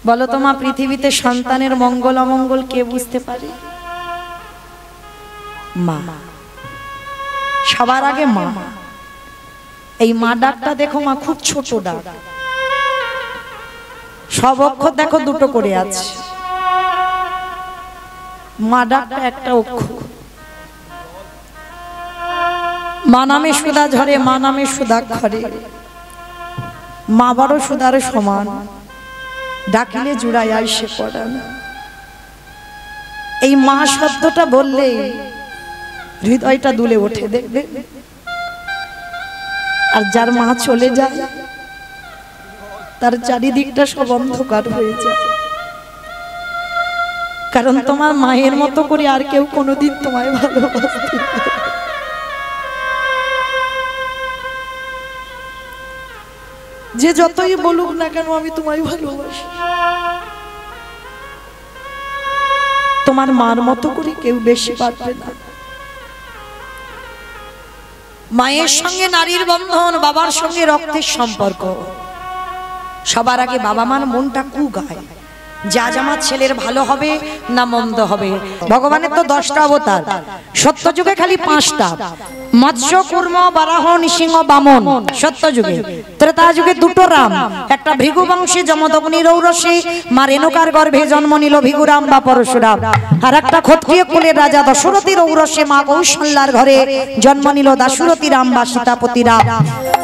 বলো তো মা, পৃথিবীতে সন্তানের মঙ্গল অমঙ্গল কে বুঝতে পারে? মা, সবার আগে মা। এই মা ডাকটা দেখো মা, খুব ছোট ডাক, সব অক্ষর দেখো দুটো করে আছে। মা ডাকটা একটা অক্ষর। মা নামে সুধা ঝরে, মা নামে সুধাক্ষরে, মা বড় সুধার সমান, ডাকিলে জুড়াই আইসে পড়ান। এই মা শব্দটা বললে হৃদয়টা দুলে ওঠে, দেখবে। আর যার মা চলে যায় তার চারিদিকটা সব অন্ধকার হয়ে যায়, কারণ তোমার মায়ের মতো করে আর কেউ কোনোদিন তোমায় ভালোবাসতে পারে। যে যতই বলুক না কেন আমি তোমায় ভালোবাসি, তোমার মার মতো করে কেউ বেশি পারবে না। মায়ের সঙ্গে নারীর বন্ধন, বাবার সঙ্গে রক্তের সম্পর্ক। সবার আগে বাবা মার মনটা কু গায়, যে আজ আমার ছেলের ভালো হবে না মন্দ হবে। ভগবানের তো 10টা অবতার, সত্য যুগে খালি 5টা, মৎস্য কুর্ম বারাহ নৃসিংহ বামন সত্য যুগে। ত্রেতা যুগে 2টো রাম, একটা ভৃগু বংশী যমদগ্নি রৌরসী, মা রেণুকার গর্ভে জন্ম নিল ভিগুরাম বা পরশুরাম। আর একটা ক্ষত্রিয় কুলের রাজা দশরথী রৌরসী, মা কৌশল্যার ঘরে জন্ম নিল দাশরথী রাম বা সীতাপতি রাম।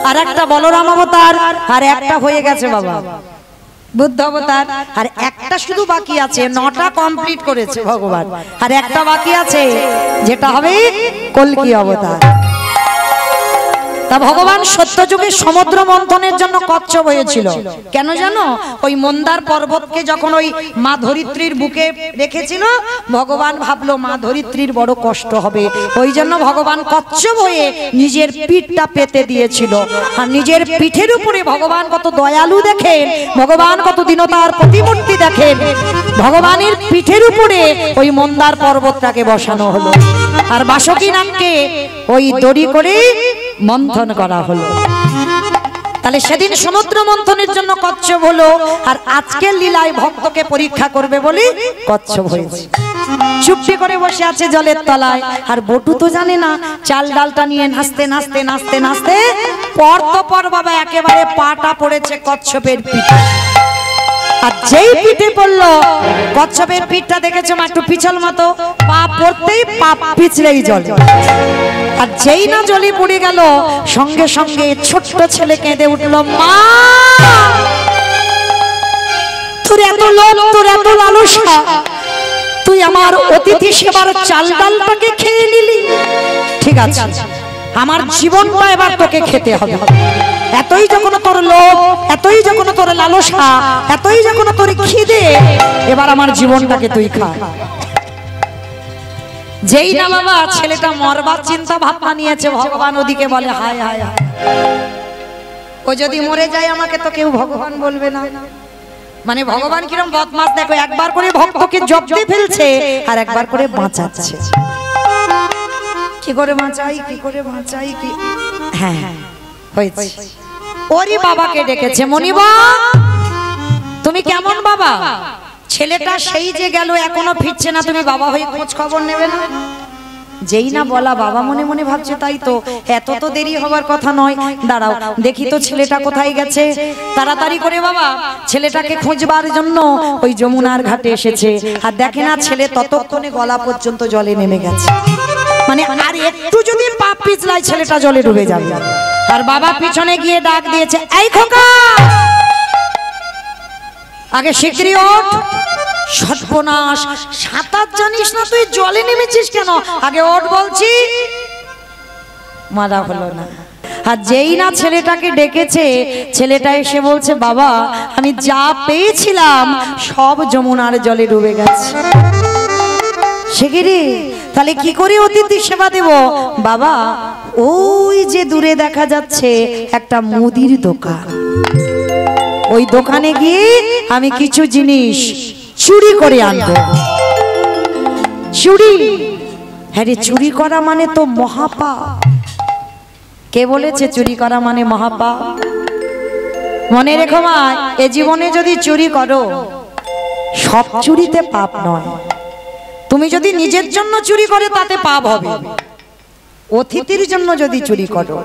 আর একটা বলরাম অবতার, আর একটা হয়ে গেছে বাবা বুদ্ধ অবতার। আর একটা শুধু বাকি আছে, 9টা কমপ্লিট করেছে ভগবান, আর একটা বাকি আছে যেটা হবে কল্কি অবতার। তা ভগবান সত্য যুগে সমুদ্র মন্থনের জন্য কচ্ছপ হয়েছিল। কেন জানো? ওই মন্দার পর্বতকে যখন ওই মা ধরিত্রীর বুকে রেখেছিল, ভগবান ভাবলো মা ধরিত্রীর বড় কষ্ট হবে, ওই জন্য ভগবান কচ্ছপ হয়ে নিজের পিঠটা পেতে দিয়েছিল। আর নিজের পিঠের উপরে ভগবান কত দয়ালু দেখেন, ভগবান কত দীনতার প্রতিমূর্তি দেখেন, ভগবানের পিঠের উপরে ওই মন্দার পর্বতটাকে বসানো হলো। আর বাসুকী নাগকে ওই দড়ি করে মন্থন করা হলো। তাহলে সেদিন সমুদ্র মন্থনের জন্য কচ্ছপ হলো, আর আজকের লীলায় ভক্তকে পরীক্ষা করবে বলে কচ্ছপ হয়েছে। চুপটি করে বসে আছে জলের তলায়, আর বটু তো জানে না, চাল ডালটা নিয়ে নাচতে নাচতে নাচতে নাচতে পর তো পর বাবা একেবারে পাটা পড়েছে কচ্ছপের পিঠে। আর যেই পিঠে পড়লো, কচ্ছপের পিঠটা দেখেছো মা একটু পিছল মতো, পা পড়তেই পা পিছলেই জলে। আর যেই না জলে পড়ে গেল, সঙ্গে সঙ্গে ছোট্ট ছেলে কেঁদে উঠলো, মা তোর এত লোভ, তোর এত লালসা, তুই আমার অতিথি সেবার চাল ডালটাকে খেয়ে নিলি। ঠিক আছে, আমার জীবনটা এবার তোকে খেতে হবে। এতই যখন তোর লোভ, এতই যখন তোর লালসা, এতই যখন তোর খিদে, এবার আমার জীবনটাকে তুই খা। যেই না বাবা ছেলেটা মরবার চিন্তা ভাবনা নিয়েছে, ভগবান ওদিকে বলে হায় হায় হায়, ও যদি মরে যায় আমাকে তো কেউ ভগবান বলবে না। মানে ভগবান কিরম বদমাশ দেখো, একবার করে ভক্তকে জব্দে ফেলছে আর একবার করে বাঁচাচ্ছে। কি করে বাঁচাই, কি করে বাঁচাই, কি হ্যাঁ হয়েছে। ওরই বাবাকে ডেকেছে, মনিবা তুমি কেমন বাবা? ছেলেটা সেই যে গেল এখনো ফিরছে না, তুমি বাবা হয়ে খোঁজ খবর নেবে না? যেই না বলা, বাবা মনে মনে ভাবছে তাই তো, এত তো দেরি হবার কথা নয়, দাঁড়াও দেখি তো ছেলেটা কোথায় গেছে। তাড়াতাড়ি করে বাবা ছেলেটাকে খুঁজবার জন্য ওই যমুনার ঘাটে এসেছে, আর দেখে না ছেলে ততক্ষণে গলা পর্যন্ত জলে নেমে গেছে। মানে আর একটু যদি পা পিছলায় ছেলেটা জলে ডুবে যাবে। আর বাবা পিছনে গিয়ে ডাক দিয়েছে, এই খোকা আগে শিগগিরই ওঠ। সর্বনাশ, সাঁতার জানিস না তুই, জলে নেমেছিস কেন? আগে ওঠ বলছি। মারা হলো না। আর যেই না ছেলেটাকে ডেকেছে, ছেলেটা এসে বলছে, বাবা আমি যা পেয়েছিলাম সব যমুনার জলে ডুবে গেছে। শিগগিরই তাহলে কি করে অতিথি সেবা দেব? বাবা ওই যে দূরে দেখা যাচ্ছে একটা মুদির দোকান, ওই দোকানে গিয়ে আমি কিছু জিনিস চুরি করে আনবো। চুরি? হ্যাঁ রে, চুরি করা মানে তো মহাপাপ। কে বলেছে চুরি করা মানে মহাপাপ? মনে রেখো মা, এ জীবনে যদি চুরি করো সব চুরিতে পাপ নয়। তুমি যদি নিজের জন্য চুরি করে তাতে পাপ হবে, অতিথির জন্য যদি চুরি করো,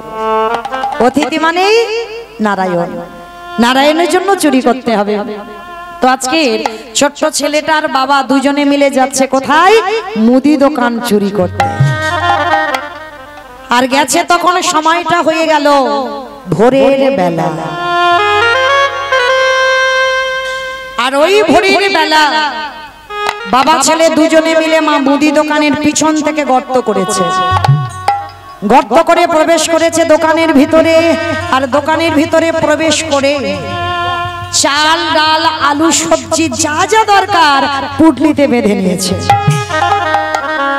অতিথি মানেই নারায়ণ, নারায়ণের জন্য চুরি করতে হবে। তো আজকে ছোট্ট ছেলেটার বাবা দুজনে মিলে যাচ্ছে কোথায়? মুদি দোকান চুরি করতে। আর গেছে তখন সময়টা হয়ে গেল ভোরের বেলা। আর ওই ভোরের বেলা বাবা ছেলে দুজনে মিলে মা মুদি দোকানের পিছন থেকে গর্ত করেছে, গর্ত করে প্রবেশ করেছে দোকানের ভিতরে। আর দোকানের ভিতরে প্রবেশ করে চাল ডাল আলু সবজি যা যা দরকার পুটলিতে বেঁধে নিয়েছে।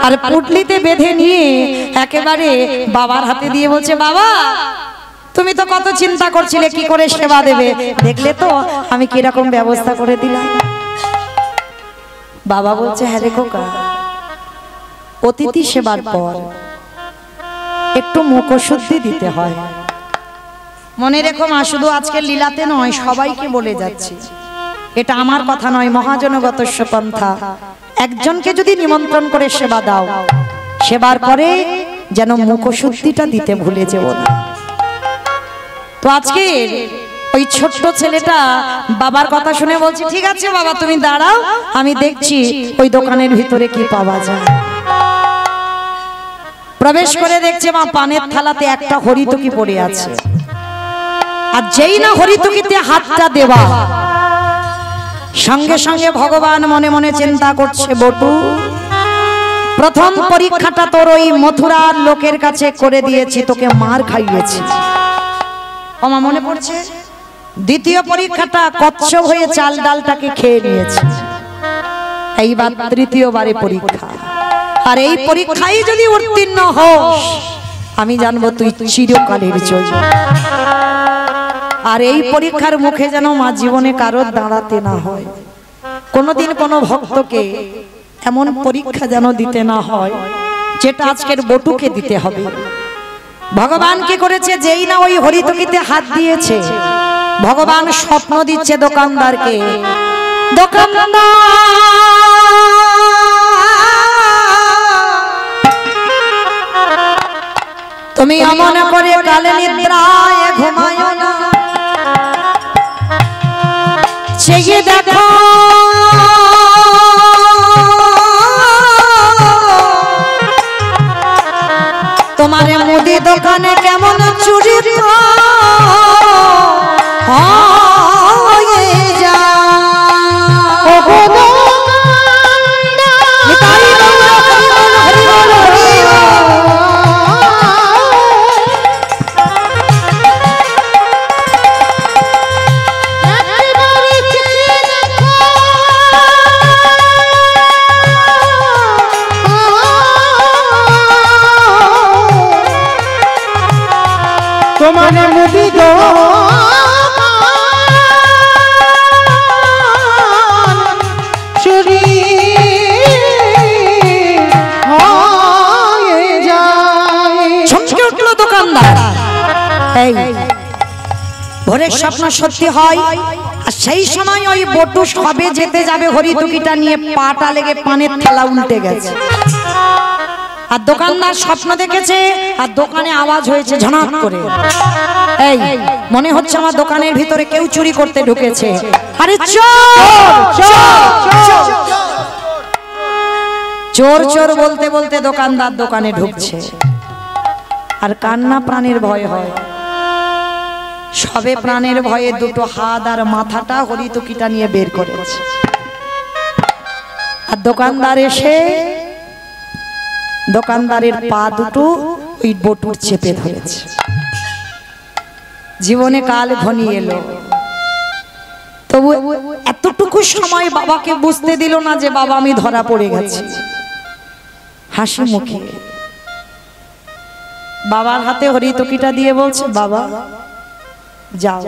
আর পুটলিতে বেঁধে নিয়ে একেবারে বাবার হাতে দিয়ে বলছে, বাবা তুমি তো কত চিন্তা করছিলে কি করে সেবা দেবে, দেখলে তো আমি কিরকম ব্যবস্থা করে দিলাম। বাবা বলছে, হ্যাঁ রে খোকা, অতিথি সেবার পর একটু মুখশুদ্ধি দিতে হয়। মনে রেখো মা, শুধু আজকের লীলাতে নয়, সবাইকে বলে যাচ্ছি, এটা আমার কথা নয়, মহাজনগতস্য পন্থা। একজনকে যদি নিমন্ত্রণ করে সেবা দাও, সেবার পরে যেন মুখশুদ্ধিটা দিতে ভুলে যেও না। তো আজকে ওই ছোট্ট ছেলেটা বাবার কথা শুনে বলছে, ঠিক আছে বাবা তুমি দাঁড়াও, আমি দেখছি ওই দোকানের ভিতরে কি পাওয়া যায়। প্রবেশ করে দেখছে মা পানের থালাতে একটা হরিতকি পড়ে আছে। আর যেই না হরিতকিতে হাতটা দেওয়া, সঙ্গে সঙ্গে ভগবান মনে মনে চিন্তা করছে, বটু প্রথম পরীক্ষাটা তোর ওই মথুরার লোকের কাছে করে দিয়েছি, তোকে মার খাইয়েছি। আমার মনে পড়ছে দ্বিতীয় পরীক্ষাটা কচ্ছপ হয়ে চাল ডালটাকে খেয়ে নিয়েছে, এইবার তৃতীয়বারে পরীক্ষা। আর এই পরীক্ষায় যদি উত্তীর্ণ হস, আমি জানবো তুই চিরকালের জয়। আর এই পরীক্ষার মুখে যেন মা জীবনে কারোর দাঁড়াতে না হয়, কোনোদিন কোনো ভক্তকে এমন পরীক্ষা যেন দিতে না হয় যেটা আজকের বটুকে দিতে হবে। ভগবান কি করেছে, যেই না ওই হরিতকিতে হাত দিয়েছে, ভগবান স্বপ্ন দিচ্ছে দোকানদারকে, দোকানদার তুমি অমন করে কালে নিদ্রায় ঘুমায় না, চেয়ে দেখো তোমার মুদি দোকানে কেমন চুরি হয়ে যায়। তোমার মুদি চুরি হয়ে যায়। চমকে উঠল দোকানদার, এই ভোরের স্বপ্ন সত্যি হয়। আর সেই সময় ওই বটু সবে যেতে যাবে হরিতকিটা নিয়ে, পাটা লেগে পানের থালা উল্টে গেছে। আর দোকানদার স্বপ্ন দেখেছে, আর দোকানে আওয়াজ হয়েছে ঝনাট করে, এই মনে হচ্ছে আমার দোকানের ভিতরে কেউ চুরি করতে ঢুকেছে। আরে চোর চোর বলতে বলতে দোকানদার দোকানে ঢুকছে। আর কান্না প্রাণের ভয় হয়, সবে প্রাণের ভয়ে দুটো হাত আর মাথাটা হরিতকিটা নিয়ে বের করেছে। আর দোকানদার এসে দোকানদারের পা দুটো ওই বটুর চেপে ধরেছে। জীবনে কাল ঘনিয়ে এলো, তবু এতটুকু সময় বাবাকে বুঝতে দিল না যে বাবা আমি ধরা পড়ে গেছি। হাসি মুখে বাবার হাতে হরিতকিটা দিয়ে বলছে, বাবা যাও,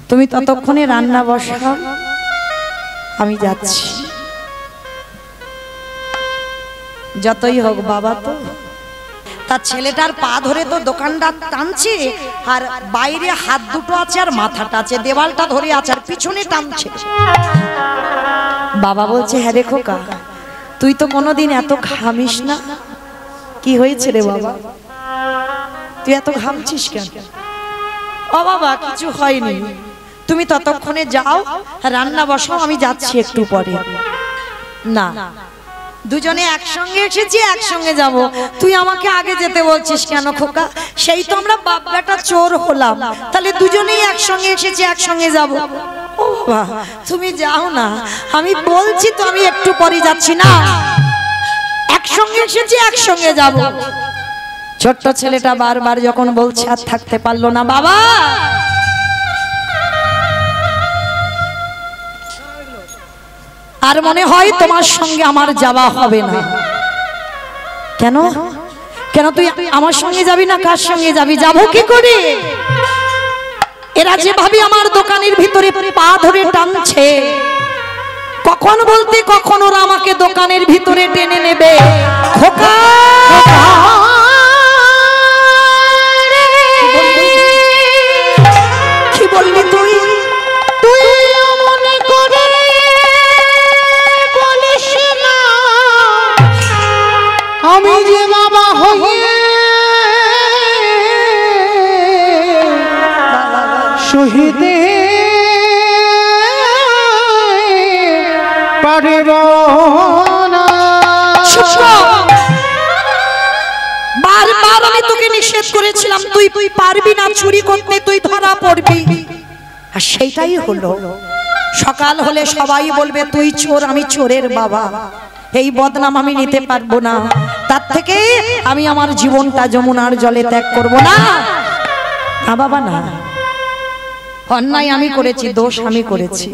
তুমি ততক্ষণে রান্না বসাও, আমি যাচ্ছি। যতই হোক বাবা তো, তার ছেলেটার পা ধরে তো দোকানটা টানছে, আর বাইরে হাত দুটো আছে আর মাথাটা আছে, দেওয়ালটা ধরে আছে আর পিছনে টানছে। বাবা বলছে, হ্যাঁ রে খোকা, তুই তো কোনোদিন এত ঘামিস না, কি হয়েছে রে বাবা, তুই এত ঘামছিস কেন? ও বাবা কিছু হয়নি, তুমি ততক্ষণে যাও রান্না বসাও, আমি যাচ্ছি একটু পরে। না, দুজনে একসঙ্গে এসেছি, একসঙ্গে যাব, তুই আমাকে আগে যেতে বলছিস কেন খোকা? সেই তো আমরা বাপ বেটা চোর হলাম, তাহলে দুজনেই একসঙ্গে এসেছি, একসঙ্গে যাব। ও বাবা তুমি যাও না, আমি বলছি তো আমি একটু পরে যাচ্ছি। না, একসঙ্গে এসেছি, একসঙ্গে যাব। ছোট্ট ছেলেটা বারবার যখন বলছে আর থাকতে পারলো না, বাবা আর মনে হয় তোমার সঙ্গে আমার যাওয়া হবে না। কেন কেন তুই আমার সঙ্গে যাবি না? কার সঙ্গে যাবি? যাবো কি করে? এরা যেভাবে আমার দোকানের ভিতরে পা ধরে টানছে, কখন বলতে কখন ওরা আমাকে দোকানের ভিতরে টেনে নেবে। খোকা কি বললি তুই? আমি যে বাবা হয়ে শহীদে পারিব না। বারবার আমি তোকে নিষেধ করেছিলাম, তুই পারবি না চুরি করতে, তুই ধরা পড়বি, আর সেইটাই হলো। সকাল হলে সবাই বলবে তুই চোর, আমি চোরের বাবা। এই বদনাম আমি নিতে পারবো না, তার থেকে আমি আমার জীবনটা যমুনার জলে ত্যাগ করব না। না বাবা না, অন্যায় আমি করেছি, দোষ আমি করেছি,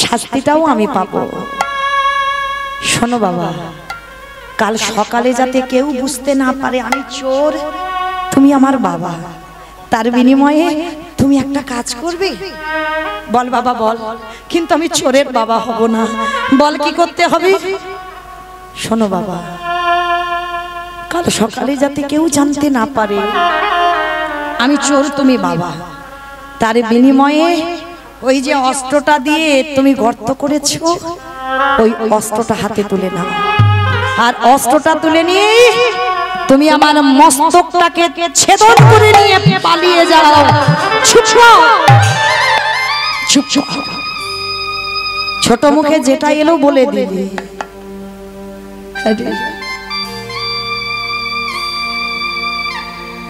শাস্তিটাও আমি পাবো। শোনো বাবা, কাল সকালে যাতে কেউ বুঝতে না পারে আমি চোর, তুমি আমার বাবা, তার বিনিময়ে তুমি একটা কাজ করবে। বল বাবা বল, কিন্তু আমি চোরের বাবা হব না। বল কি করতে হবে? শোনো বাবা, কাল সকালে যাতে কেউ জানতে না পারে আমি চোর, তুমি বাবা, তার বিনিময়ে ওই যে অস্ত্রটা দিয়ে তুমি গর্ত করেছো, ওই অস্ত্রটা হাতে তুলে নাও, আর অস্ত্রটা তুলে নিয়ে তুমি আমার মস্তকটাকে ছেদন করে নিয়ে পালিয়ে যাও। চুপ চুপ চুপ, ছোট মুখে যেটা এলো বলে দিবি।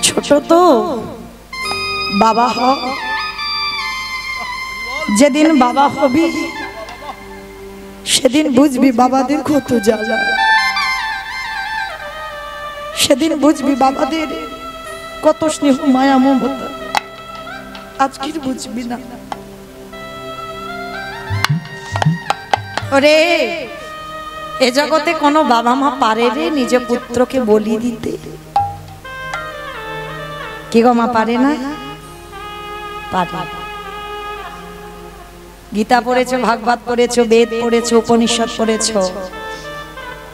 ছোট তো বাবা হ, যেদিন বাবা হবি সেদিন বুঝবি বাবাদের কত জ্বালা, সেদিন বুঝবি বাবাদের কত স্নেহ মায়া মমতা, আজকের বুঝবি না। ওরে এ জগতে কোনো বাবা মা পারে রে নিজ পুত্রকে বলি দিতে? কি গো মা, পারে না? পারে। গীতা পড়েছো, ভাগবত পড়েছো, বেদ পড়েছো, উপনিষদ পড়েছো,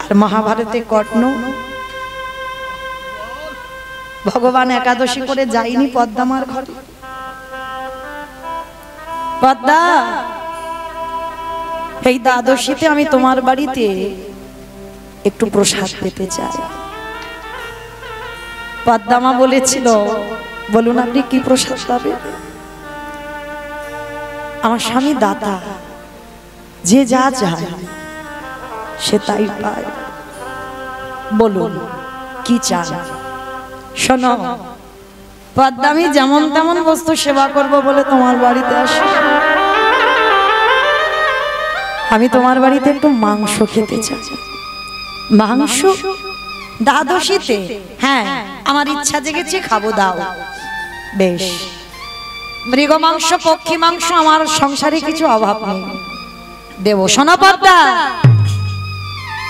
আর মহাভারতে কর্ণ ভগবান একাদশী করে যায়নি পদ্মামার ঘরে? পদ্মা, এই দ্বাদশীতে আমি তোমার বাড়িতে একটু প্রসাদ পেতে চাই। পদ্মামা বলেছিল, বলুন আপনি কি প্রসাদ পাবেন? আমার স্বামী দাতা, যে যা চায় সে তাই পায়, বলুন কি চান? শোনো পদ্মা, আমি যেমন তেমন বস্তু সেবা করব বলে তোমার বাড়িতে আসি, আমি তোমার বাড়িতে একটু মাংস খেতে চাই। মাংস দ্বাদশীতে? হ্যাঁ, আমার ইচ্ছা জেগেছে, খাবো, দাও। বেশ, মৃগ মাংস, পক্ষী মাংস, আমার সংসারে কিছু অভাব নেই, দেবো। শোনো পদ্মা,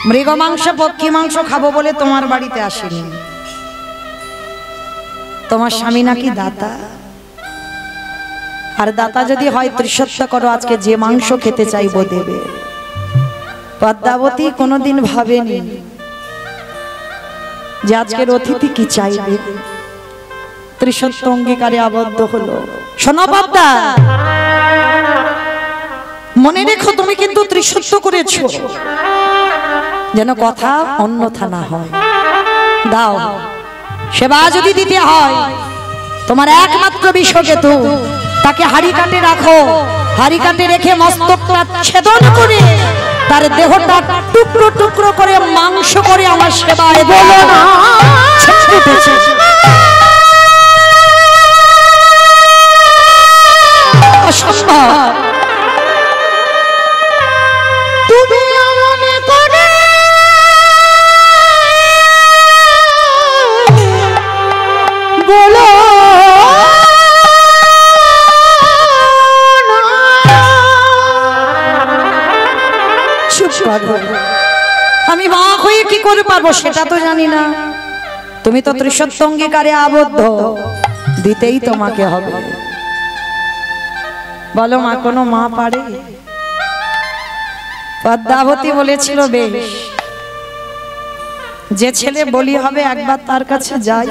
মৃগ মাংস পক্ষী মাংস খাবো বলে তোমার বাড়িতে আসিনি। তোমার স্বামী নাকি দাতা, আর দাতা যদি হয় ত্রিসত্য করো, আজকে যে মাংস খেতে চাইবো দেবে। পদ্মাবতী কোনোদিন ভাবেনি যে আজকের অতিথি কি চাইবে। ত্রিসত্য অঙ্গীকারে আবদ্ধ হলো। শোনো বাবা, মনে রেখো তুমি কিন্তু ত্রিসত্য করেছো, যেন কথা অন্যথা না হয়। দাও, সেবা যদি দিতে হয় তোমার একমাত্র বিশ্বকেতু, তাকে হাড়ি কাটে রাখো। হাড়ি কাটে রেখে মস্তকটা ছেদন করে তার দেহটা টুকরো টুকরো করে মাংস করে আমার সেবায় বলো না। অসম্ভব। তুমি মনে করে বলো আমি মা হয়ে কি করে পারবো সেটা তো জানি না। তুমি তো ত্রিসত্য অঙ্গীকারে আবদ্ধ, দিতেই তোমাকে হবে। বলো মা, কোনো মা পারে? পদ্মাবতী বলেছিল, বেশ, যে ছেলে বলি হবে একবার তার কাছে যাই।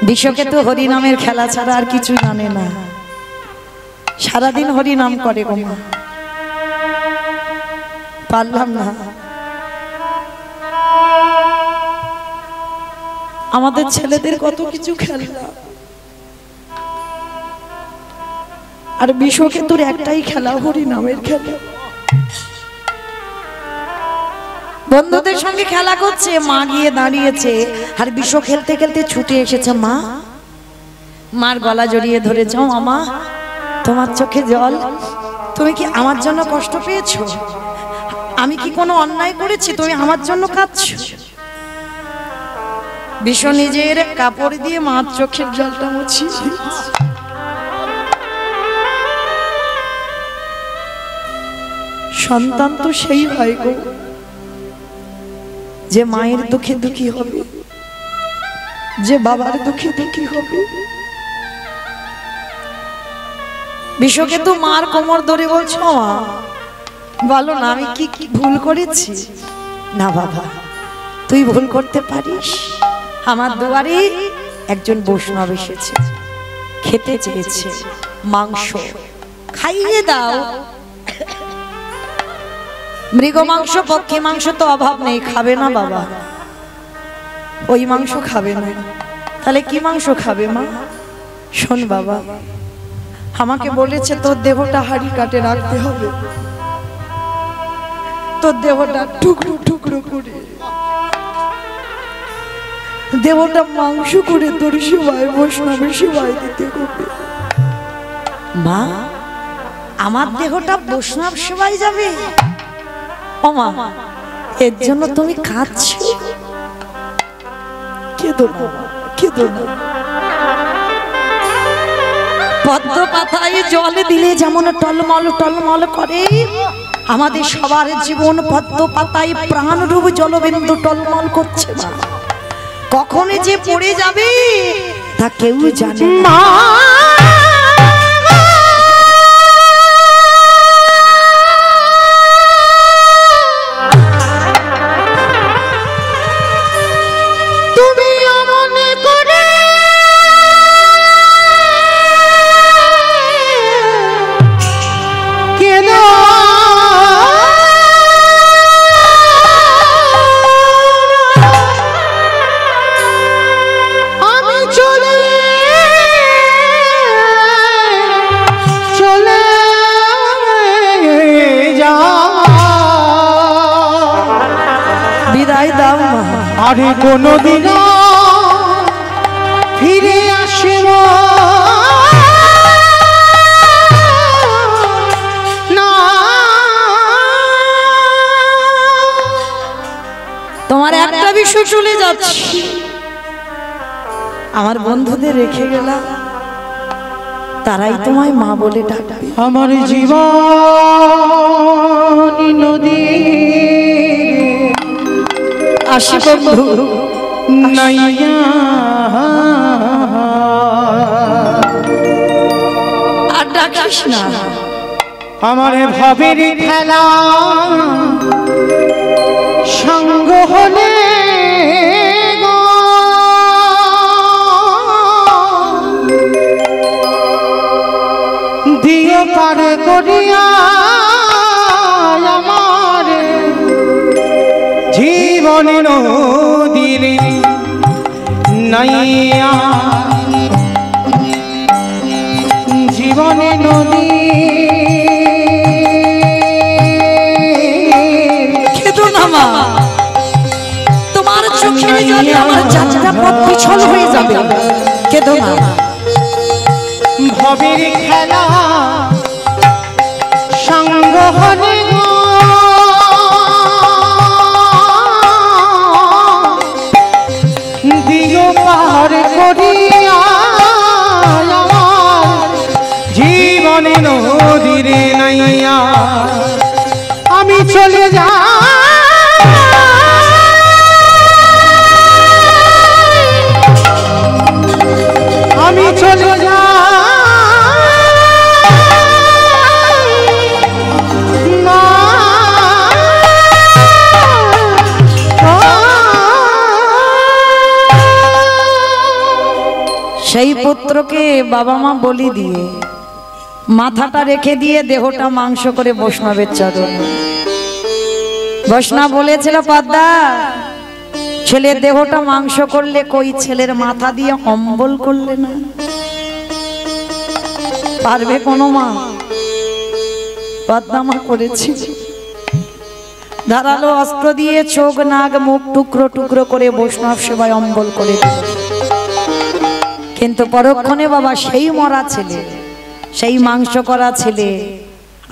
বিশ্বকেতু হরিনামের খেলা ছাড়া আর কিছু জানে না, সারাদিন হরিনাম করে গো মা। পারলাম না। আমাদের ছেলেদের কত কিছু খেলা, আর বিশ্বকেতুর একটাই খেলা, হরিনামের খেলা। বন্ধুদের সঙ্গে খেলা করছে, মা গিয়ে দাঁড়িয়েছে, আর বিশ্ব খেলতে খেলতে ছুটে এসেছে। মা, মার গলা জড়িয়ে ধরেছ। মামা, তোমার চোখে জল, তুমি কি আমার জন্য কষ্ট পেয়েছো? আমি কি কোনো অন্যায় করেছি তুমি আমার জন্য কাঁদছো? বিশ্ব নিজের কাপড় দিয়ে মার চোখের জলটা মুছিয়ে দিয়েছে। সন্তান তো সেই হয় গো, যে মায়ের দুঃখে দুঃখী হবে, যে বাবার দুঃখে দুঃখী হবে। বিশ্বকেতু মার কোমর ধরে বলছো, মা বলো না আমি কি কি ভুল করেছি? না বাবা, তুই ভুল করতে পারিস। আমার দুয়ারে একজন বৈষ্ণব এসেছে, খেতে চেয়েছে মাংস, খাইয়ে দাও। মৃগ মাংস, পক্ষী মাংস তো অভাব নেই, খাবে না বাবা, ওই মাংস খাবে না। তাহলে কি মাংস খাবে মা? শোন বাবা, আমাকে বলেছে তোর দেহটা হাড়ি কাটে রাখতে হবে, তোর দেহটা টুকরো টুকরো করে, দেহটা মাংস করে তোর সেবায়, বৈষ্ণবের সেবায় দিতে হবে। মা, আমার দেহটা বৈষ্ণব সেবায় যাবে? ও মা, এর জন্য তুমি কাঁদছো? কেঁদো না, কেঁদো না। পদ্ম পাতায় জল দিলে যেমন টলমল টলমল করে, আমাদের সবার জীবন পদ্ম পাতায় প্রাণ রূপ জলবিন্দু টলমল করছে। মা, কখন যে পড়ে যাবে তা কেউ জানে না। আরে কোনদিন ফিরে আসব না। তোমার একটা বিষয় চলে যাচ্ছে, আমার বন্ধুদের রেখে গেলাম, তারাই তোমায় মা বলে ডাকবে। আমার জীবন নদী আসি বন্ধু নাইয়া, আর ডাকিস না। আমার ভাবের খেলা সঙ্গ হলে গো দিও পার করিয়া আমার জীবনে নদীর নাইয়া জীবনে নদী তোমার চোখের জলে আমার যাত্রা পথ পিছল হয়ে যাবে, কেঁদো না। ভবের খেলা সঙ্গ হলে গো দিও পার করিয়া জীবনে নদীরে নাইয়া আমি চলে যাই আমি চলে যাই না সেই পুত্রকে বাবা মা বলি দিয়ে মাথাটা রেখে দিয়ে দেহটা মাংস করে বৈষ্ণবের চরণ। বৈষ্ণব বলেছিল পদ্মা ছেলের দেহটা মাংস করলে কই ছেলের মাথা দিয়ে অম্বল করলে না? পারবে কোনো মা? পদ্মা মা করেছি, ধারালো অস্ত্র দিয়ে চোখ নাক মুখ টুকরো টুকরো করে বৈষ্ণব সেবায় অম্বল করে দিল। কিন্তু পরক্ষণে বাবা সেই মরা ছেলে, সেই মাংস করা ছেলে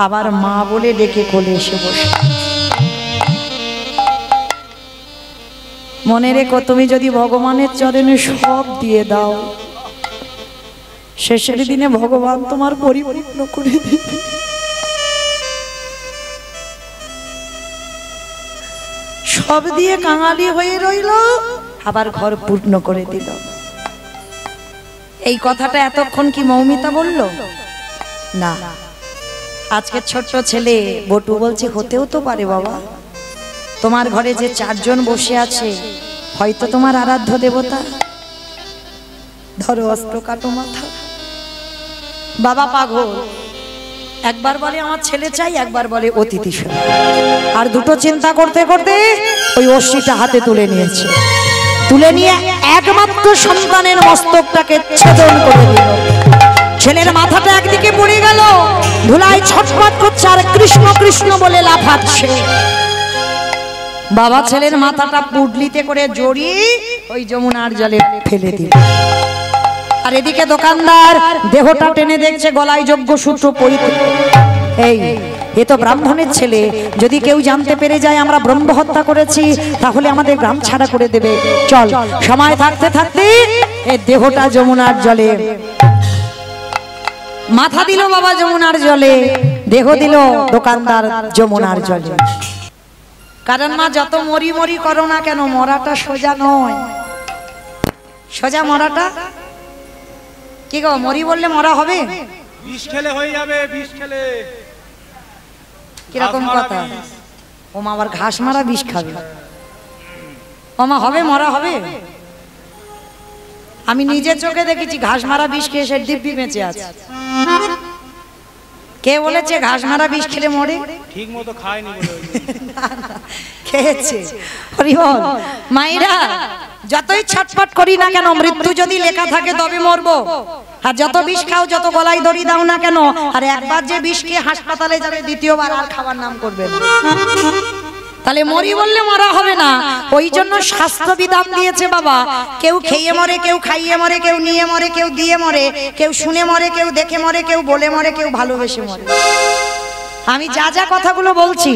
আবার মা বলে ডেকে কোলে এসে বসে। মনে রেখো, তুমি যদি ভগবানের চরণে সব দিয়ে দাও, শেষের দিনে ভগবান তোমার পরিপূর্ণ করে দেবে। সব দিয়ে কাঙালি হয়ে রইল, আবার ঘর পূর্ণ করে দিল। এই কথাটা এতক্ষণ কি মৌমিতা বলল না? আজকে ছোট্ট ছেলে বটু বলছে হতেও তো পারে বাবা, তোমার ঘরে যে চারজন বসে আছে হয়তো তোমার আরাধ্য দেবতা। ধরো অস্ত্র, কাটো মাথা। বাবা পাগল, একবার বলে আমার ছেলে চাই, একবার বলে অতিথি সেবা। আর দুটো চিন্তা করতে করতে ওই অশ্বিটা হাতে তুলে নিয়েছে, তুলে নিয়ে একমাত্র সন্তানের মস্তকটাকে ছেদন করে দিল। ছেলের মাথাটা একদিকে পড়ে গেল, ধুলায় ছটফট করছে আর কৃষ্ণ কৃষ্ণ বলে লাফাচ্ছে। বাবা ছেলের মাথাটা পুডলিতে করে জড়িয়ে ওই যমুনার জলে ফেলে দিল। আর এদিকে দোকানদার দেহটা টেনে দেখছে গলায় যজ্ঞ সূত্র পরিতে। এই এ তো ব্রাহ্মণের ছেলে, যদি কেউ জানতে পেরে যায় আমরা ব্রহ্ম হত্যা করেছি তাহলে আমাদের গ্রাম ছাড়া করে দেবে। চল, সময় থাকতে থাকতে এই দেহটা যমুনার জলে। মাথা দিল বাবা যমুনার জলে, দেহ দিল দোকানদার যমুনার জলে। কারণ মা যত মরি মরি করো না কেন, মরাটা সোজা নয়। সোজা মরাটা কি গো, মরি বললে মরা হবে? বিষ খেলে হয়ে যাবে, বিষ খেলে। কিরকম কথা? ও মা আবার ঘাস মারা বিষ খাবে? ও মা হবে, মরা হবে? আমি নিজের চোখে দেখেছি ঘাস মারা বিষ খেয়ে সে দিব্যি বেঁচে আছে। কে বলেছে ঘাস মারা বিষ খেলে মরে? ঠিক মতো খায়নি বলে খেয়েছে। হরি বল। মায়েরা যতই ছটফট করি না কেন, মৃত্যু যদি লেখা থাকে তবে মরবো। আর যত বিষ খাও, যত গলায় দড়ি দাও না কেন, আর একবার যে বিষ খেয়ে হাসপাতালে যাবে, দ্বিতীয়বার আর খাবার নাম করবে না। তাহলে মরি বললে মরা হবে না। ওই জন্য শাস্ত্র বিধান দিয়েছে বাবা, কেউ খেয়ে মরে, কেউ খাইয়ে মরে, কেউ নিয়ে মরে, কেউ দিয়ে মরে, কেউ শুনে মরে, কেউ দেখে মরে, কেউ বলে মরে, কেউ ভালোবেসে মরে। আমি যা যা কথাগুলো বলছি,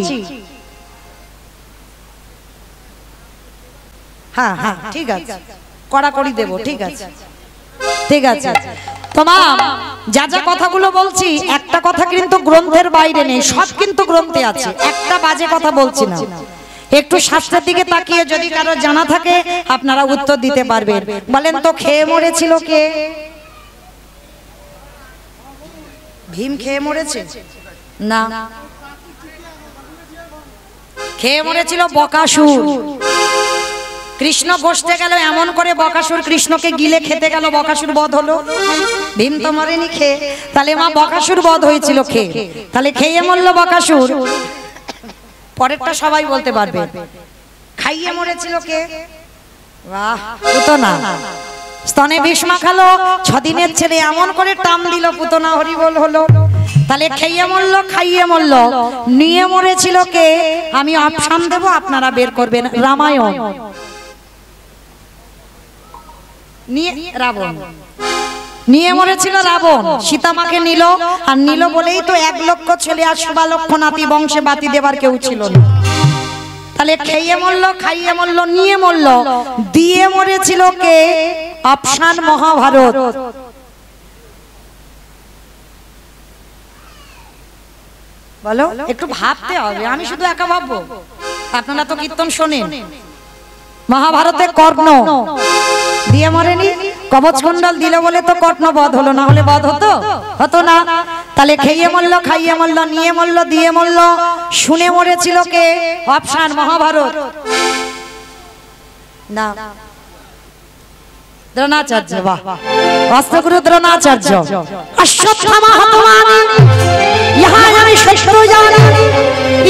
হ্যাঁ হ্যাঁ ঠিক আছে, কড়াকড়ি দেবো, ঠিক আছে ঠিক আছে। তোমার যা যা কথাগুলো বলছি একটা কথা কিন্তু গ্রন্থের বাইরে নেই, সব কিন্তু গ্রন্থে আছে, একটা বাজে কথা বলছি না। একটু শাস্ত্রের দিকে তাকিয়ে যদি কারো জানা থাকে আপনারা উত্তর দিতে পারবেন। বলেন তো খেয়ে মরেছিল কে? ভীম খেয়ে মরেছে না? খেয়ে মরেছিল বকাসুর। কৃষ্ণ বসতে গেল, এমন করে বকাসুর কৃষ্ণকে গিলে খেতে গেল, বকাসুর বধ হলো। ভীম তো মরেনি খেয়ে, তাহলে মা বকাসুর বধ হয়েছিল খেয়ে, তাহলে খেয়ে মরল বকাসুর। পরেরটা সবাই বলতে পারবে। খাইয়ে মরেছিল কে? বাহ, পুতনা। স্তনে বিষ মাখালো, 6 দিনের ছেলে এমন করে টান দিল, পুতনা হরিবোল হলো। তাহলে খেয়ে মরল, খাইয়ে মরল, নিয়ে মরেছিল কে? আমি অপশন দেব, আপনারা বের করবেন। রামায়ণ। নিয়ে রাবণ, নিয়ে মরেছিল রাবণ। সীতা মাকে নিল, আর নিল বলেই তো 1 লক্ষ ছেলে আর 16 লক্ষ নাতি বংশে বাতি দেবার কেউ ছিল না। তাহলে খেয়ে মরল, খাইয়ে মরল, নিয়ে মরল, দিয়ে মরেছিল কে? অপশন মহাভারত। বলো, একটু ভাবতে হবে, আমি শুধু একা ভাববো? আপনারা তো কীর্তন শোনেন। মহাভারতে কর্ণ দিয়ে মরেনি, কবচ কুণ্ডল দিল বলে তো কর্ণ বধ হলো, না হলে বধ হতো? হতো না। তাহলে খেয়ে মরল, খাইয়ে মরল, নিয়ে মরল, দিয়ে মরল, শুনে মরেছিল কে? অপশন মহাভারত। না, দ্রোণাচার্য। বাহ, অস্ত্রগুরু দ্রোণাচার্য। অশ্বত্থামা হতমানি ইহা আমি শ্রেষ্ঠ জানি,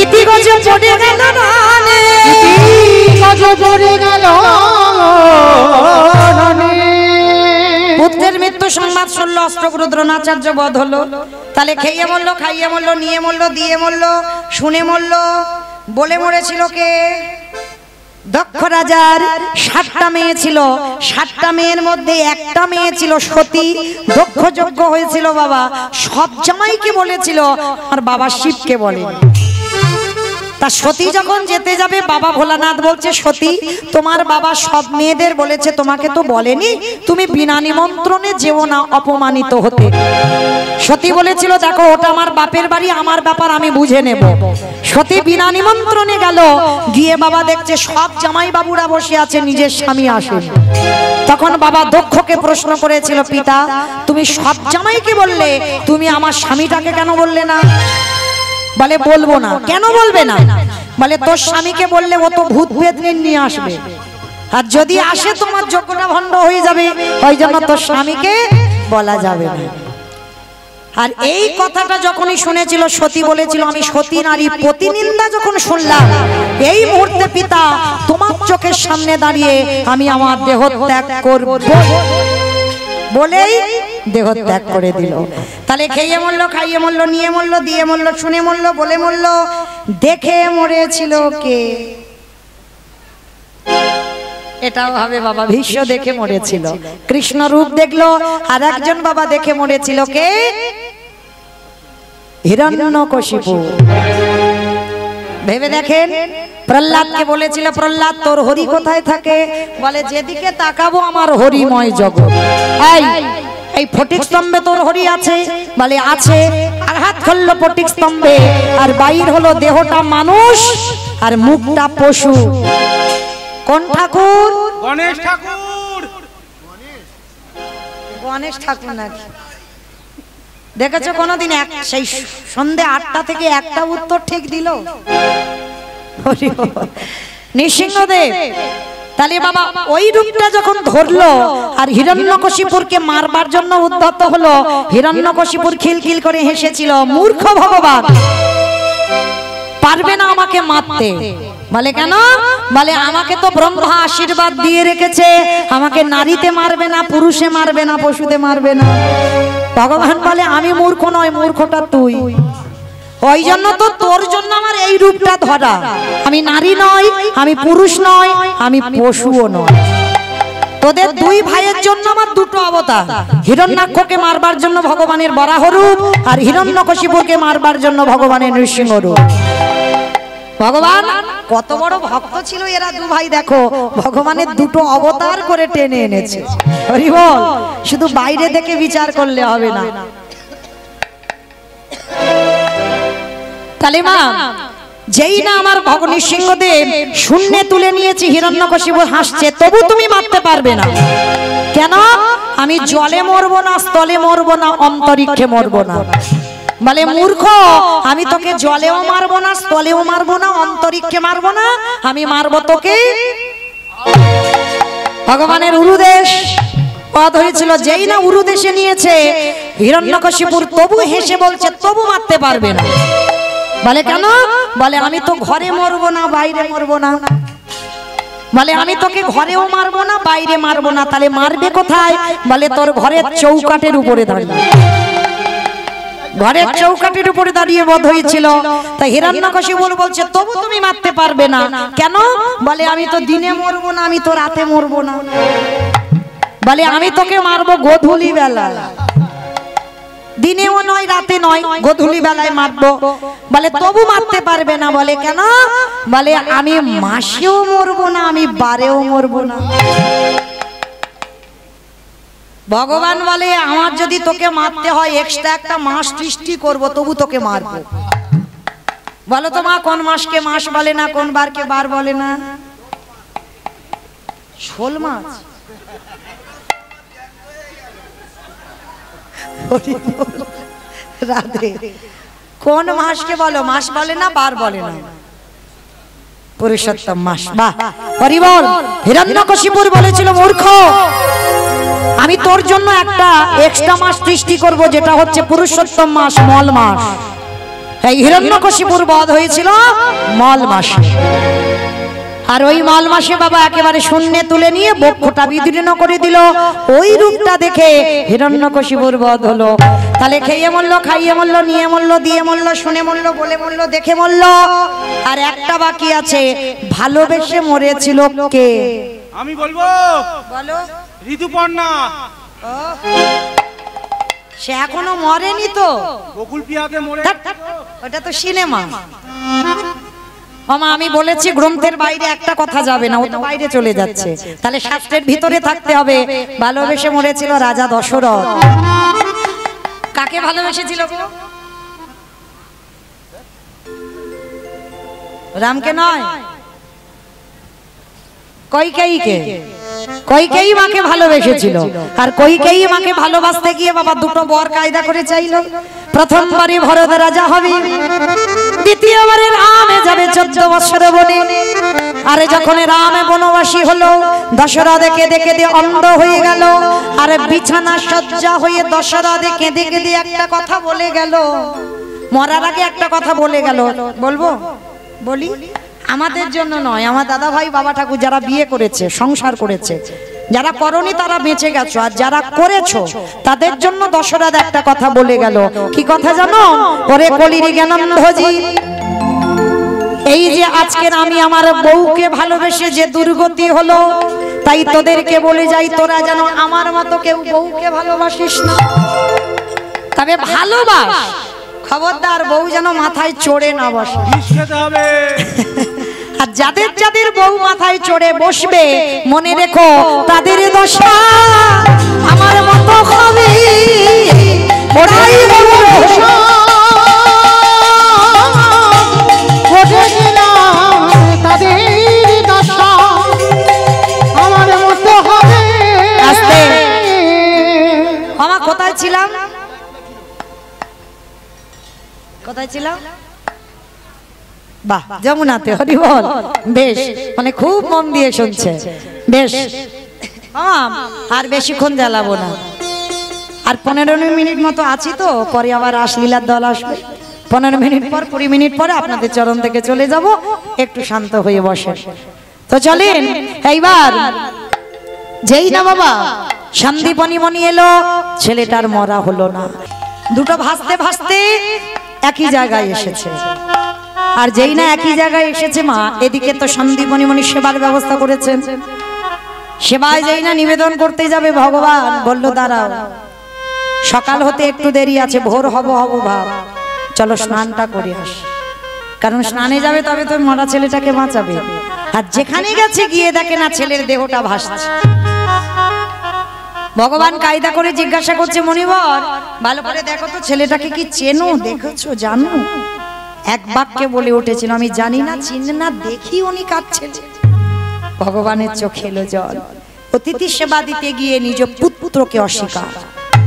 ইতি গজ পড়ে গেল রানে, গজ পড়ে গেল রানে। পুত্রের মৃত্যু সংবাদ শুনল, অস্ত্রগুরু দ্রোণাচার্য বধ হলো। তাহলে খেয়ে মরল, খাইয়ে মরল, নিয়ে মরল, দিয়ে মরল, শুনে মরল, বলে মরেছিল কে? দক্ষ রাজার 7টা মেয়ে ছিল, 7টা মেয়ের মধ্যে একটা মেয়ে ছিল সতী, দক্ষ যজ্ঞ হয়েছিল বাবা। সব জামাইকে বলেছিল, আর বাবা শিবকে বলে। তা সতী যখন যেতে যাবে, বাবা ভোলানাথ বলছে, সতী তোমার বাবা সব মেয়েদের বলেছে, তোমাকে তো বলেনি, তুমি বিনা নিমন্ত্রণে যেও না অপমানিত হতে। সতী বলেছিল, দেখো ওটা আমার বাপের বাড়ি, আমার ব্যাপার আমি বুঝে নেব। সতী বিনা নিমন্ত্রণে গেল, গিয়ে বাবা দেখছে সব জামাই বাবুরা বসে আছে, নিজের স্বামী আসেন। তখন বাবা দক্ষকে প্রশ্ন করেছিল, পিতা তুমি সব জামাইকে বললে, তুমি আমার স্বামীটাকে কেন বললে না? বলে বলবো না। কেন বলবে না? বলে তোর স্বামীকে বললে ও তো ভূত পেতনি নিয়ে আসবে, আর যদি আসে তোমার যজ্ঞটা ভণ্ড হয়ে যাবে, ওই জন্য তোর স্বামীকে বলা যাবে না। আর এই কথাটা যখনই শুনেছিল, সতী বলেছিল, আমি সতী নারী প্রতিনিন্দা যখন শুনলাম, এই মুহূর্তে পিতা তোমার চোখের সামনে দাঁড়িয়ে আমি আমার দেহ ত্যাগ করব বলেই দেহ ত্যাগ করে দিল। তাহলে খেয়ে মরল, খাইয়ে মরল, নিয়ে মরল, দিয়ে মরল, শুনে মরল, বলে মরল, দেখে মরেছিল কে? এটাও হবে বাবা, ভীষ্ম দেখে মরেছিল। কৃষ্ণ রূপ দেখলো, আর একজন বাবা দেখে মরেছিল কে? হিরণ্যকশিপু। ভেবে দেখেন, প্রহ্লাদকে বলেছিল, প্রহ্লাদ তোর হরি কোথায় থাকে? বলে যেদিকে তাকাবো আমার হরিময় জগৎ। এই ফটিক স্তম্ভে তোর হরি আছে? বলে আছে। আঘাত করলো ফটিক স্তম্ভে, আর বাইর হলো দেহটা মানুষ আর মুখটা পশু। কোন ঠাকুর? গণেশ ঠাকুর। গণেশ ঠাকুর নাকি? দেখেছো কোনদিন সেই সন্ধ্যে 8টা থেকে একটা উত্তর ঠিক দিল? নৃসিংহদেব। তাহলে বাবা ওই রূপটা যখন ধরলো, আর হিরণ্যকশিপুরকে মারবার জন্য উদ্যত হলো, হিরণ্যকশিপুর খিলখিল করে হেসেছিল, মূর্খ ভগবান, পারবে না আমাকে মারতে। বলে কেন? বলে আমাকে তো ব্রহ্মা আশীর্বাদ দিয়ে রেখেছে, আমাকে নারীতে মারবে না, পুরুষে মারবে না, পশুতে মারবে না। ভগবান বলে আমি মূর্খ নয়, মূর্খটা তুই। ওই জন্য তো তোর জন্য আমার এই রূপটা ধরা। আমি নারী নয়, আমি পুরুষ নয়, আমি পশুও নয়। তোদের 2 ভাইয়ের জন্য আমার 2টো অবতার, হিরণ্যাক্ষকে মারবার জন্য ভগবানের বরাহ রূপ, আর হিরণ্যকশিপুরকে মারবার জন্য ভগবানের নৃসিংহ রূপ। ভগবান কত বড় ভক্ত ছিল এরা 2 ভাই, দেখো ভগবানের 2টো অবতার করে টেনে এনেছে। হরি বল। শুধু বাইরে দেখে বিচার করলে হবে না। তাহলে মা যেই না আমার নৃসিংহদেব শূন্যে তুলে নিয়েছি, হিরণ্যকশিপু হাসছে, তবু তুমি মারতে পারবে না। কেন? আমি জলে মরবো না, স্থলে মরবো না, অন্তরিক্ষে মরবো না। বলে মূর্খ, আমি তোকে জলেও মারবো না, স্থলেও মারবো না, অন্তরিক্ষে মারবো না, আমি মারবো তোকে। ভগবানের উরুদেশ পদ হয়েছিল, যেই না উরুদেশে নিয়েছে হিরণ্যকশিপুর তবু হেসে বলছে তবু মারতে পারবে না। বলে কেন? বলে আমি তো ঘরে মরবো না, বাইরে মরবো না। বলে আমি তোকে ঘরেও মারবো না, বাইরে মারবো না, তাহলে মারবে কোথায়? বলে তোর ঘরের চৌকাঠের উপরে দাঁড়িয়ে। ঘরের চৌকাঠের উপরে দাঁড়িয়ে বধ হয়েছিল। তা হিরণ্যকশিপু বলছে তবু তুমি মারতে পারবে না। কেন? বলে আমি তো দিনে মরবো না, আমি তো রাতে মরবো না। বলে আমি তোকে মারবো গোধূলি বেলা, দিনেও নয় রাতে নয়, গোধূলি বেলায় মারবো। বলে তবু মারতে পারবে না। বলে কেন? বলে আমি মাসেও মরবো না, আমি বারেও মরবো না। ভগবান বলে আমার যদি তোকে মারতে হয় এক্সট্রা একটা মাস সৃষ্টি করব, তবু তোকে মারবো। বলো তো মা, কোন মাসকে মাস বলে না, কোন বারকে বার বলে না? শোল মাছ। রাধে, কোন মাসকে বলো? মাস বলে না, বার বলে না, পুরুষোত্তম মাস। বাহ, হরি বল। হিরণ্যকশিপুর বলেছিল মূর্খ, আমি তোর জন্য একটা এক্সট্রা মাস সৃষ্টি করব, যেটা হচ্ছে পুরুষোত্তম মাস, মল মাস। এই হিরণ্যকশিপুর বধ হয়েছিল মল মাসে। আর ওই মল মাসে বাবা একেবারে শূন্যে তুলে নিয়ে বক্ষটা বিদীর্ণ করে দিল। ওই রূপটা দেখে হিরণ্যকশিপুর বধ হলো। তাহলে খেয়ে মরলো, খাইয়ে মরলো, নিয়ে মরলো, দিয়ে মরলো, শুনে মরলো, বলে মরলো, দেখে মরলো। আর একটা বাকি আছে, ভালোবেসে মরেছিল কে? আমি বলবো। বলো। ঋতুপর্ণা। সে এখনো মরেনি তো। বকুল পিয়াতে মরে। ওটা তো সিনেমা। মামা আমি বলেছি গ্রন্থের বাইরে একটা কথা যাবে না, ও তো বাইরে চলে যাচ্ছে। তাহলে শাস্ত্রের ভিতরে থাকতে হবে। ভালোবেসে মরেছিল রাজা দশরথ। কাকে ভালোবেসেছিল গো? রামকে নয়, কইকেয়ীকে। কইকেয়ী মাকে ভালোবেসেছিল। আর কইকেয়ী মাকে ভালোবাসতে গিয়ে বাবা দুটো বর কায়দা করে চাইল। প্রথমবারে ভরত রাজা হবে, দ্বিতীয়বারে রামে যাবে 14 বছর বনে। আরে যখন রামে বনবাসী হলো, দশরথ কেঁদে কেঁদে অন্ধ হয়ে গেল। আর বিছানা সজ্জা হয়ে দশরথ কেঁদে কেঁদে একটা কথা বলে গেল। মরার আগে একটা কথা বলে গেল, বলবো? বলি। আমাদের জন্য নয়, আমার দাদা ভাই বাবা ঠাকুর যারা বিয়ে করেছে, সংসার করেছে, যারা করনি তারা বেঁচে গেছো, আর যারা করেছো তাদের জন্য দশরথ একটা কথা বলে গেল। কি কথা জানো? ওরে কলির জ্ঞানন্ধজি, এই যে আজকের আমি আমার বউকে ভালোবেসে যে দুর্গতি হলো, তাই তোদেরকে বলে যাই তোরা যেন আমার মতো কেউ বউকে ভালোবাসিস না। তবে ভালোবাস, খবরদার বউ যেন মাথায় চড়ে না বসে। আর যাদের যাদের বউ মাথায় চড়ে বসবে, মনে রেখো তাদের দশা আমার মতো হবে। ওরাই তাদের দশা আমার মতো হবে। আস্তে। আমার কোথায় ছিলাম? কোথায় ছিলাম? বাহ, যমুনাতে। হরি বল। বেশ, মানে খুব মন দিয়ে শুনছে। বেশ, আর বেশিক্ষণ জ্বালাবো না। আর 15 মিনিট মতো আছি তো, পরে আবার রাসলীলার দল আসবে। 15 মিনিট পর, 20 মিনিট পরে আপনাদের চরণ থেকে চলে যাব। একটু শান্ত হয়ে বসে। তো চলেন এইবার। যেই না বাবা সন্দীপনী মনি এলো, ছেলেটার মরা হলো না। দুটো ভাসতে ভাসতে একই জায়গায় এসেছে। আর যেই না একই জায়গায় এসেছে মা, এদিকে তো সন্দীপনী মনি সেবার ব্যবস্থা করেছেন। সেবায় যেই না নিবেদন করতে যাবে, ভগবান বলল দাঁড়াও, সকাল হতে একটু দেরি আছে, ভোর হব ভাব, চলো স্নানটা করে আস। কারণ স্নানে যাবে তবে তো মরা ছেলেটাকে বাঁচাবে। আর যেখানে গেছে গিয়ে দেখে না ছেলের দেহটা ভাসছে। ভগবান কায়দা করে জিজ্ঞাসা করছে, মনিবর ভালো করে দেখো তো ছেলেটাকে কি চেনো, দেখেছো, জানো? এক বাক্যে বলে উঠেছিল, আমি জানি না, চিনি না, দেখি উনি কাঁদছেন। ভগবানের চোখে এলো জল। অতিথি সেবা দিতে গিয়ে নিজ পুত্রকে অস্বীকার।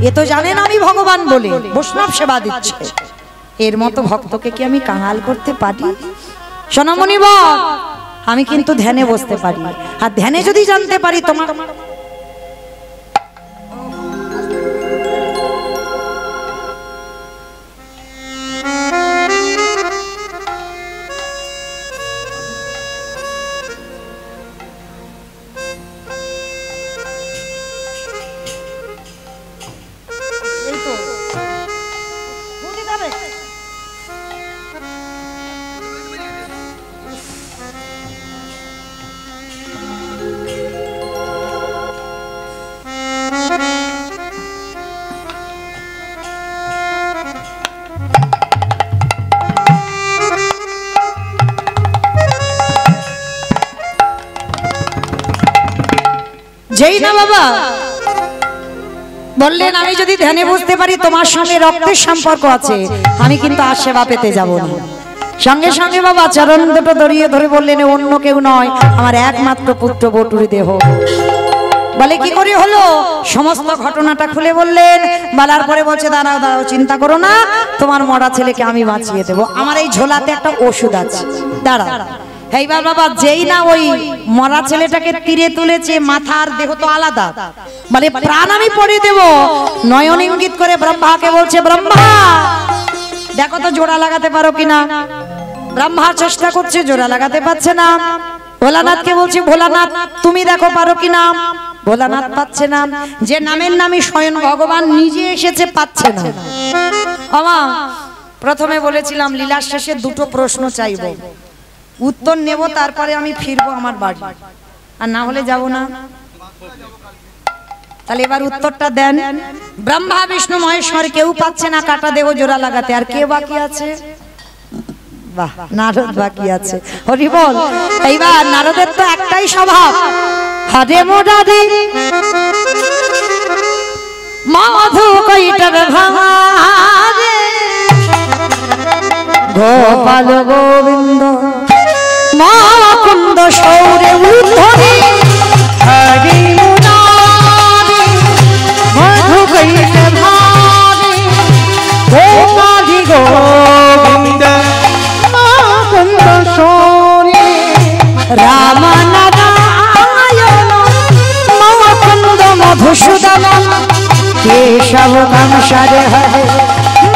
এ তো জানেন আমি ভগবান বলে বৈষ্ণব সেবা দিচ্ছে, এর মতো ভক্তকে কি আমি কাঙাল করতে পারি? সোনামণি বল, আমি কিন্তু ধ্যানে বসতে পারি, আর ধ্যানে যদি জানতে পারি তোমার যেই না বাবা বললেন আমি যদি ধ্যানে বুঝতে পারি তোমার সঙ্গে রক্তের সম্পর্ক আছে, আমি কিন্তু আর সেবা পেতে যাব না। সঙ্গে সঙ্গে বাবা চরণ দুটো ধরিয়ে ধরে বললেন অন্য কেউ নয়, আমার একমাত্র পুত্র বটুরি দেহ। বলে কি করে হলো? সমস্ত ঘটনাটা খুলে বললেন। বলার পরে বলছে দাঁড়াও দাঁড়াও, চিন্তা করো না, তোমার মরা ছেলেকে আমি বাঁচিয়ে দেবো, আমার এই ঝোলাতে একটা ওষুধ আছে, দাঁড়াও। এইবার বাবা যেই না ওই মরা ছেলেটাকে তীরে তুলেছে, মাথার দেহ তো আলাদা, মানে প্রাণ আমি পড়ে দেব, নয়ন ইঙ্গিত করে ব্রহ্মাকে বলছে ব্রহ্মা দেখো তো জোড়া লাগাতে পারো কিনা। ব্রহ্মা চেষ্টা করছে, জোড়া লাগাতে পারছে না। ভোলানাথকে বলছে ভোলানাথ তুমি দেখো পারো কিনা। ভোলানাথ পাচ্ছে না, যে নামের নামই স্বয়ং ভগবান নিজে এসেছে পাচ্ছে না। আমা প্রথমে বলেছিলাম লীলার শেষে দুটো প্রশ্ন চাইবো, উত্তর নেব, তারপরে আমি ফিরবো আমার বাড়ি, আর না হলে যাব না। তাহলে এবার উত্তরটা দেন। ব্রহ্মা বিষ্ণু মহেশ্বর কেউ পাচ্ছে না কাটা দেহ জোড়া লাগাতে, আর কে বাকি আছে? বাহ, নারদ বাকি আছে। হরি বল। এইবার নারদের তো একটাই স্বভাব, হরে মোরারে মধু কইটার ভাঙারে গোপাল গোবিন্দ মুকুন্দ সৌরে উদ্ধরি হরি মুরারি মধু কইটার ভাঙারে গোপাল গোবিন্দ মুকুন্দ সৌরে রাম নারায়ণ মুকুন্দ মধুসূদন কেশব কামসারে হরে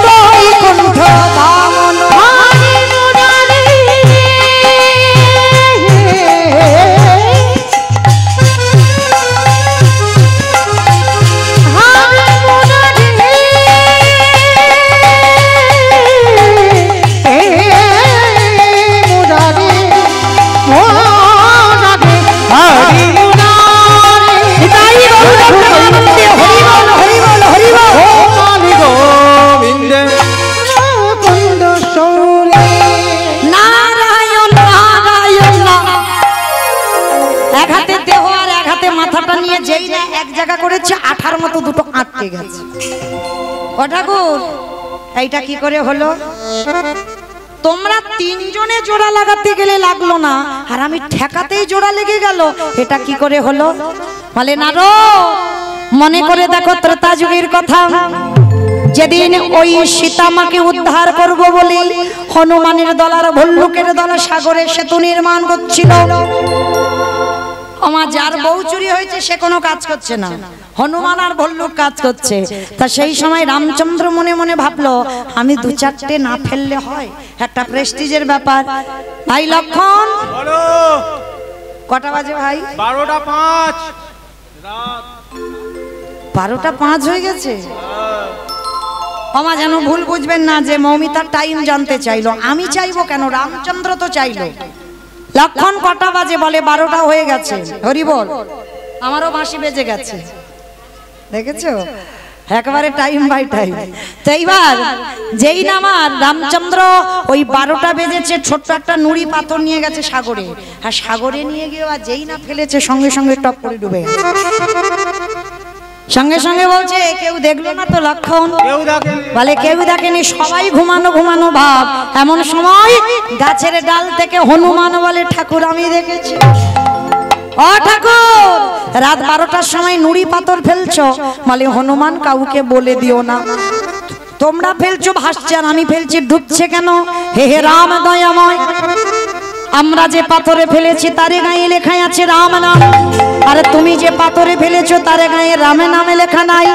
বৈকুণ্ঠ বামন হরি মুরারি হরি মুরারি মুরারি মুরারি হরি মুরারি তাই বলতে হরি বল হরি বল হরি বল হরি গোবিন্দ মুকুন্দ সৌরে নারায়ণ নারায়ণ। এক হাতে দেহ আর এক হাতে মাথাটা নিয়ে যেই না এক জায়গা করেছে, আঠার মতো দুটো আটকে গেছে। ও ঠাকুর এইটা কি করে হলো? তোমরা তিনজনে জোড়া লাগাতে গেলে লাগলো না, আর আমি ঠেকাতেই জোড়া লেগে গেল, এটা কি করে হলো? বলে নারদ মনে করে দেখো ত্রেতা যুগের কথা, যেদিন ওই সীতামাকে উদ্ধার করব বলে হনুমানের দল আর ভল্লুকের দল সাগরে সেতু নির্মাণ করছিল। আমার যার বউ চুরি হয়েছে সে কোনো কাজ করছে না, হনুমান আর ভল্লুক কাজ করছে। তা সেই সময় রামচন্দ্র মনে মনে ভাবলো আমি দু চারটে না ফেললে হয়, একটা প্রেস্টিজের ব্যাপার। ভাই লক্ষণ বলো কটা বাজে ভাই? 12টা 5 রাত 12টা 5 হয়ে গেছে। আমা যেন ভুল বুঝবেন না যে মৌমিতার টাইম জানতে চাইলো, আমি চাইবো কেন, রামচন্দ্র তো চাইলো। লক্ষণ কটা বাজে? বলে 12টা হয়ে গেছে। হরি বল। আমারও বাঁশি বেজে গেছে, দেখেছো একেবারে টাইম বাই টাইম। তো এইবার যেই না আমার রামচন্দ্র ওই 12টা বেজেছে, ছোট্ট একটা নুড়ি পাথর নিয়ে গেছে সাগরে, আর সাগরে নিয়ে গিয়ে আর যেই না ফেলেছে সঙ্গে সঙ্গে টপ করে ডুবে গেছে। সঙ্গে সঙ্গে বলছে কেউ দেখলো না তো লক্ষণ? কেউ দেখেনি। বলে কেউ দেখেনি, সবাই ঘুমানো ঘুমানো ভাব। এমন সময় গাছের ডাল থেকে হনুমান বলে ঠাকুর আমি দেখেছি। ও ঠাকুর রাত 12টার সময় নুড়ি পাথর ফেলছো? বলে হনুমান কাউকে বলে দিও না। তোমরা ফেলছো ভাসছে আর আমি ফেলছি ডুবছে কেন? হে হে রাম দয়াময়, আমরা যে পাথরে ফেলেছি তারে গায়ে লেখাই আছে রাম নাম, আর তুমি যে পাথরে ফেলেছো তারে গায়ে রামের নামে লেখা নাই।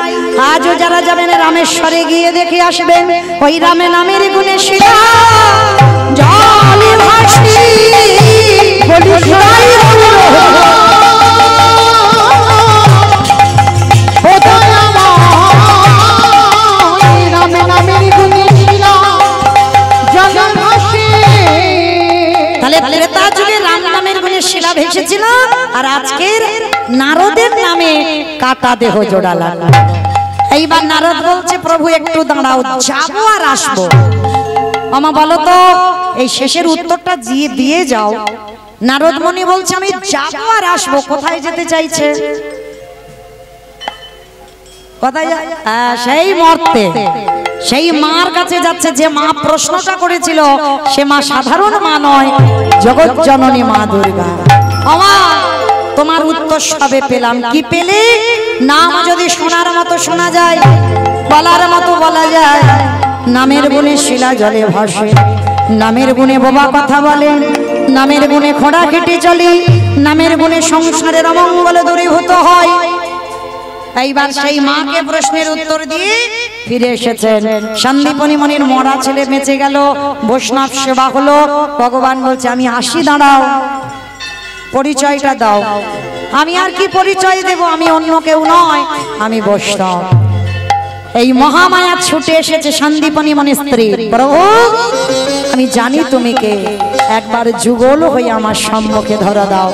আজও যারা যাবেন রামেশ্বরে গিয়ে দেখে আসবেন ওই রামে নামের গুণে শিলা জলে ভাসি বলি সদাই শিলা ভেসেছিল আর আজকের নারদের নামে কাটা দেহ জোড়া লাগলো। এইবার নারদ বলছে প্রভু একটু দাঁড়াও, যাবো আর আসবো। আমা বলো তো এই শেষের উত্তরটা দিয়ে যাও। নারদ মুনি বলছে আমি যাবো আর আসবো। কোথায় যেতে চাইছে? কোথায়? সেই মর্তে, সেই মার কাছে যাচ্ছে যে মা প্রশ্নটা করেছিল। সে মা সাধারণ মা নয়, জগৎ জননী মা দুর্গা। আমা তোমার উত্তর সবে পেলাম। কি পেলে? নাম যদি শোনার মতো শোনা যায়, বলার মতো বলা যায়, নামের গুণে শিলা জলে ভাসে, নামের গুণে বোবা কথা বলে, নামের গুণে খোঁড়া কেটে চলে, নামের গুণে সংসারের অমঙ্গল দূরীভূত হয়। এইবার সেই মাকে প্রশ্নের উত্তর দিয়ে ফিরে এসেছেন। সন্দীপনী মনির মরা ছেলে বেঁচে গেল, বৈষ্ণব সেবা হলো। ভগবান বলছে আমি আসি, দাঁড়াও, পরিচয়টা দাও। আমি আর কি পরিচয় দেব? আমি অন্য কেউ নয়, আমি বৈষ্ণব। এই মহামায়া ছুটে এসেছে সন্দীপনী মনির স্ত্রী। প্রভু আমি জানি তুমি কে, একবার যুগল হয়ে আমার সম্মুখে ধরা দাও।